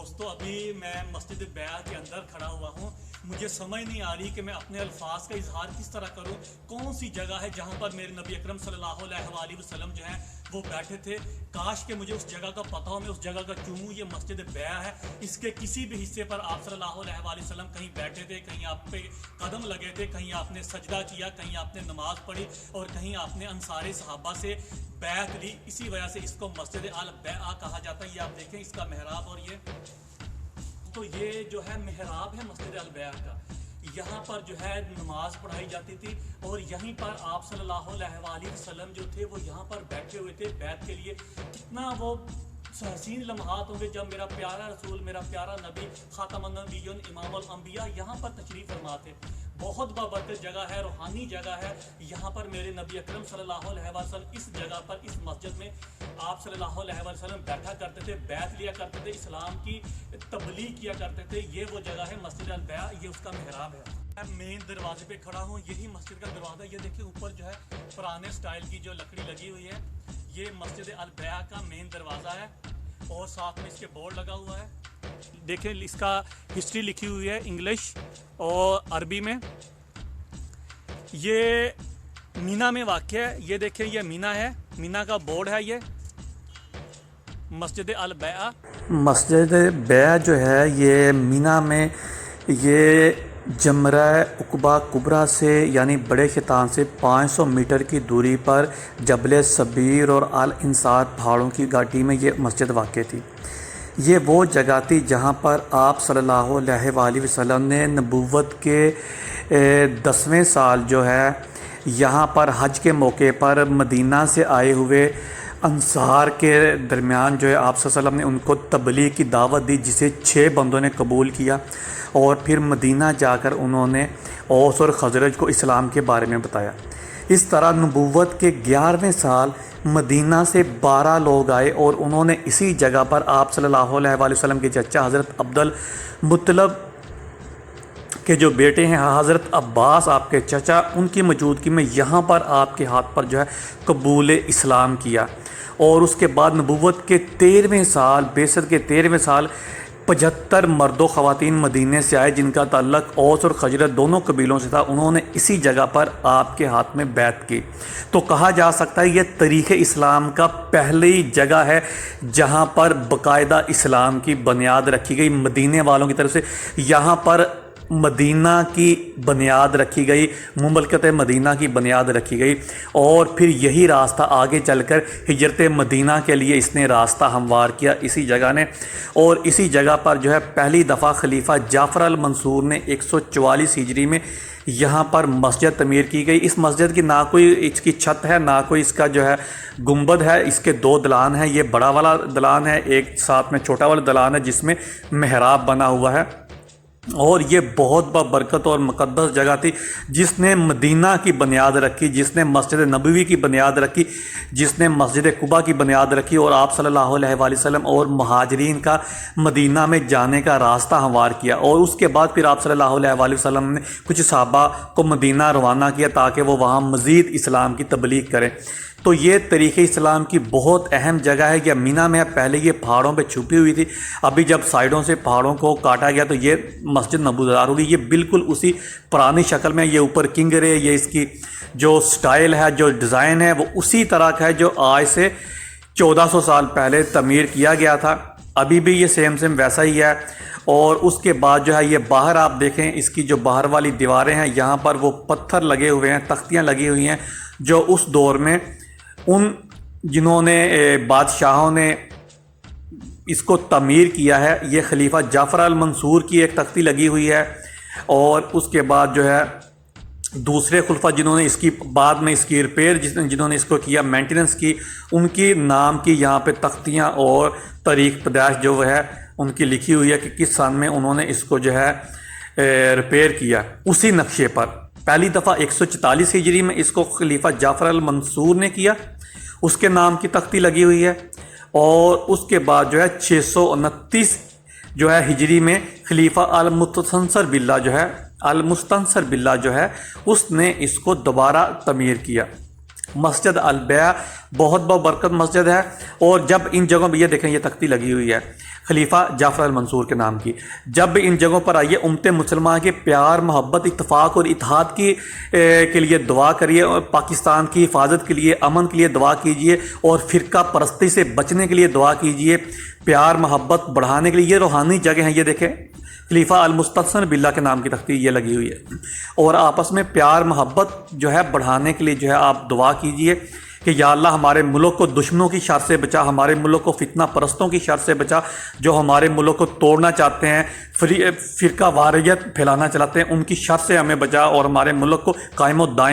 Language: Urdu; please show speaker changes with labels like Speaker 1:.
Speaker 1: دوستو ابھی میں مسجد بیع کے اندر کھڑا ہوا ہوں. مجھے سمجھ نہیں آ رہی کہ میں اپنے الفاظ کا اظہار کس طرح کروں. کون سی جگہ ہے جہاں پر میرے نبی اکرم صلی اللہ علیہ وآلہ وسلم جو ہے وہ بیٹھے تھے. کاش کہ مجھے اس جگہ کا پتہ ہو, میں اس جگہ کا چوموں. یہ مسجد بیع ہے, اس کے کسی بھی حصے پر آپ صلی اللہ علیہ وآلہ وسلم کہیں بیٹھے تھے, کہیں آپ پہ قدم لگے تھے, کہیں آپ نے سجدہ کیا, کہیں آپ نے نماز پڑھی اور کہیں آپ نے انصار صحابہ سے بیعت لی. اسی وجہ سے اس کو مسجد البیع کہا جاتا ہے. یہ آپ دیکھیں اس کا محراب, اور یہ جو ہے محراب ہے مسجد البیع کا. یہاں پر جو ہے نماز پڑھائی جاتی تھی اور یہیں پر آپ صلی اللہ علیہ وآلہ وسلم جو تھے وہ یہاں پر بیٹھے ہوئے تھے بیعت کے لیے. کتنا وہ حسین لمحات ہوں گے جب میرا پیارا رسول, میرا پیارا نبی, خاتم النبیین, امام الانبیاء یہاں پر تشریف فرما تھے. بہت بابرکت جگہ ہے, روحانی جگہ ہے. یہاں پر میرے نبی اکرم صلی اللہ علیہ وسلم اس جگہ پر, اس مسجد میں آپ صلی اللہ علیہ وسلم بیٹھا کرتے تھے, بیعت لیا کرتے تھے, اسلام کی تبلیغ کیا کرتے تھے. یہ وہ جگہ ہے مسجد البیع, یہ اس کا محراب ہے. میں مین دروازے پہ کھڑا ہوں, یہی مسجد کا دروازہ. یہ دیکھیں اوپر جو ہے پرانے سٹائل کی جو لکڑی لگی ہوئی ہے. یہ مسجد البیع کا مین دروازہ ہے اور ساتھ میں اس کے بورڈ لگا ہوا ہے. دیکھیں اس کا ہسٹری لکھی ہوئی ہے انگلش اور عربی میں. یہ مینا میں واقع ہے. یہ دیکھیں یہ مینا ہے, مینا کا بورڈ ہے. یہ مسجد البیع,
Speaker 2: مسجد بیع جو ہے یہ مینا میں, یہ جمرہ عقبہ کبریٰ سے یعنی بڑے شیطان سے 500 میٹر کی دوری پر جبل صبیر اور الانصار پہاڑوں کی گھاٹی میں یہ مسجد واقع تھی. یہ وہ جگہ تھی جہاں پر آپ صلی اللہ علیہ وآلہ وسلم نے نبوت کے 10ویں سال جو ہے یہاں پر حج کے موقع پر مدینہ سے آئے ہوئے انصار کے درمیان جو ہے آپ صلی اللہ علیہ وسلم نے ان کو تبلیغ کی دعوت دی, جسے 6 بندوں نے قبول کیا. اور پھر مدینہ جا کر انہوں نے اوس اور خزرج کو اسلام کے بارے میں بتایا. اس طرح نبوت کے 11ویں سال مدینہ سے 12 لوگ آئے اور انہوں نے اسی جگہ پر آپ صلی اللہ علیہ وآلہ وسلم کے چچا حضرت عبد المطلب کے جو بیٹے ہیں حضرت عباس آپ کے چچا, ان کی موجودگی میں یہاں پر آپ کے ہاتھ پر جو ہے قبول اسلام کیا. اور اس کے بعد نبوت کے 13ویں سال, بعثت کے 13ویں سال 75 مرد و خواتین مدینے سے آئے جن کا تعلق اوس اور خزرج دونوں قبیلوں سے تھا. انہوں نے اسی جگہ پر آپ کے ہاتھ میں بیعت کی. تو کہا جا سکتا ہے یہ تاریخ اسلام کا پہلی جگہ ہے جہاں پر باقاعدہ اسلام کی بنیاد رکھی گئی مدینے والوں کی طرف سے. یہاں پر مدینہ کی بنیاد رکھی گئی, مملکت مدینہ کی بنیاد رکھی گئی, اور پھر یہی راستہ آگے چل کر ہجرت مدینہ کے لیے اس نے راستہ ہموار کیا اسی جگہ نے. اور اسی جگہ پر جو ہے پہلی دفعہ خلیفہ جعفر المنصور نے 144 ہجری میں یہاں پر مسجد تعمیر کی گئی. اس مسجد کی نہ کوئی اس کی چھت ہے, نہ کوئی اس کا جو ہے گنبد ہے. اس کے 2 دلان ہیں. یہ بڑا والا دلان ہے, ایک ساتھ میں چھوٹا والا دلان ہے جس میں محراب بنا ہوا ہے. اور یہ بہت بابرکت اور مقدس جگہ تھی جس نے مدینہ کی بنیاد رکھی, جس نے مسجد نبوی کی بنیاد رکھی, جس نے مسجد قباء کی بنیاد رکھی, اور آپ صلی اللہ علیہ وآلہ وسلم اور مہاجرین کا مدینہ میں جانے کا راستہ ہموار کیا. اور اس کے بعد پھر آپ صلی اللہ علیہ وآلہ وسلم نے کچھ صحابہ کو مدینہ روانہ کیا تاکہ وہ وہاں مزید اسلام کی تبلیغ کریں. تو یہ تاریخ اسلام کی بہت اہم جگہ ہے. یہ مینا میں پہلے یہ پہاڑوں پہ چھپی ہوئی تھی, ابھی جب سائڈوں سے پہاڑوں کو کاٹا گیا تو یہ مسجد نبودار ہوگی. یہ بالکل اسی پرانی شکل میں, یہ اوپر کنگرے, یہ اس کی جو سٹائل ہے, جو ڈیزائن ہے وہ اسی طرح کا ہے جو آج سے 1400 سال پہلے تعمیر کیا گیا تھا. ابھی بھی یہ سیم ویسا ہی ہے. اور اس کے بعد جو ہے یہ باہر آپ دیکھیں, اس کی جو باہر والی دیواریں ہیں یہاں پر وہ پتھر لگے ہوئے ہیں, تختیاں لگی ہوئی ہیں جو اس دور میں ان جنہوں نے بادشاہوں نے اس کو تعمیر کیا ہے. یہ خلیفہ جعفر المنصور کی ایک تختی لگی ہوئی ہے, اور اس کے بعد جو ہے دوسرے خلفاء جنہوں نے اس کی بعد میں اس کی ریپیئر جنہوں نے اس کو کیا, مینٹیننس کی, ان کی نام کی یہاں پہ تختیاں اور تاریخ پیدائش جو ہے ان کی لکھی ہوئی ہے کہ کس سال میں انہوں نے اس کو جو ہے ریپیئر کیا. اسی نقشے پر پہلی دفعہ 144 ہجری میں اس کو خلیفہ جعفر المنصور نے کیا, اس کے نام کی تختی لگی ہوئی ہے. اور اس کے بعد جو ہے 629 جو ہے ہجری میں خلیفہ المستنصر باللہ جو ہے اس نے اس کو دوبارہ تعمیر کیا. مسجد البیع بہت بابرکت مسجد ہے. اور جب ان جگہوں پہ یہ دیکھیں یہ تختی لگی ہوئی ہے, خلیفہ جعفر المنصور کے نام کی. جب بھی ان جگہوں پر آئیے امت مسلمہ کے پیار محبت اتفاق اور اتحاد کے لیے دعا کریے, اور پاکستان کی حفاظت کے لیے امن کے لیے دعا کیجیے, اور فرقہ پرستی سے بچنے کے لیے دعا کیجیے, پیار محبت بڑھانے کے لیے. یہ روحانی جگہ ہیں, یہ دیکھیں خلیفہ المستحسن باللہ کے نام کی تختی یہ لگی ہوئی ہے, اور آپس میں پیار محبت جو ہے بڑھانے کے لیے جو ہے آپ دعا کیجئے کہ یا اللہ ہمارے ملک کو دشمنوں کی شر سے بچا, ہمارے ملک کو فتنہ پرستوں کی شر سے بچا, جو ہمارے ملک کو توڑنا چاہتے ہیں, فرقہ واریت پھیلانا چلاتے ہیں, ان کی شر سے ہمیں بچا, اور ہمارے ملک کو قائم و دائم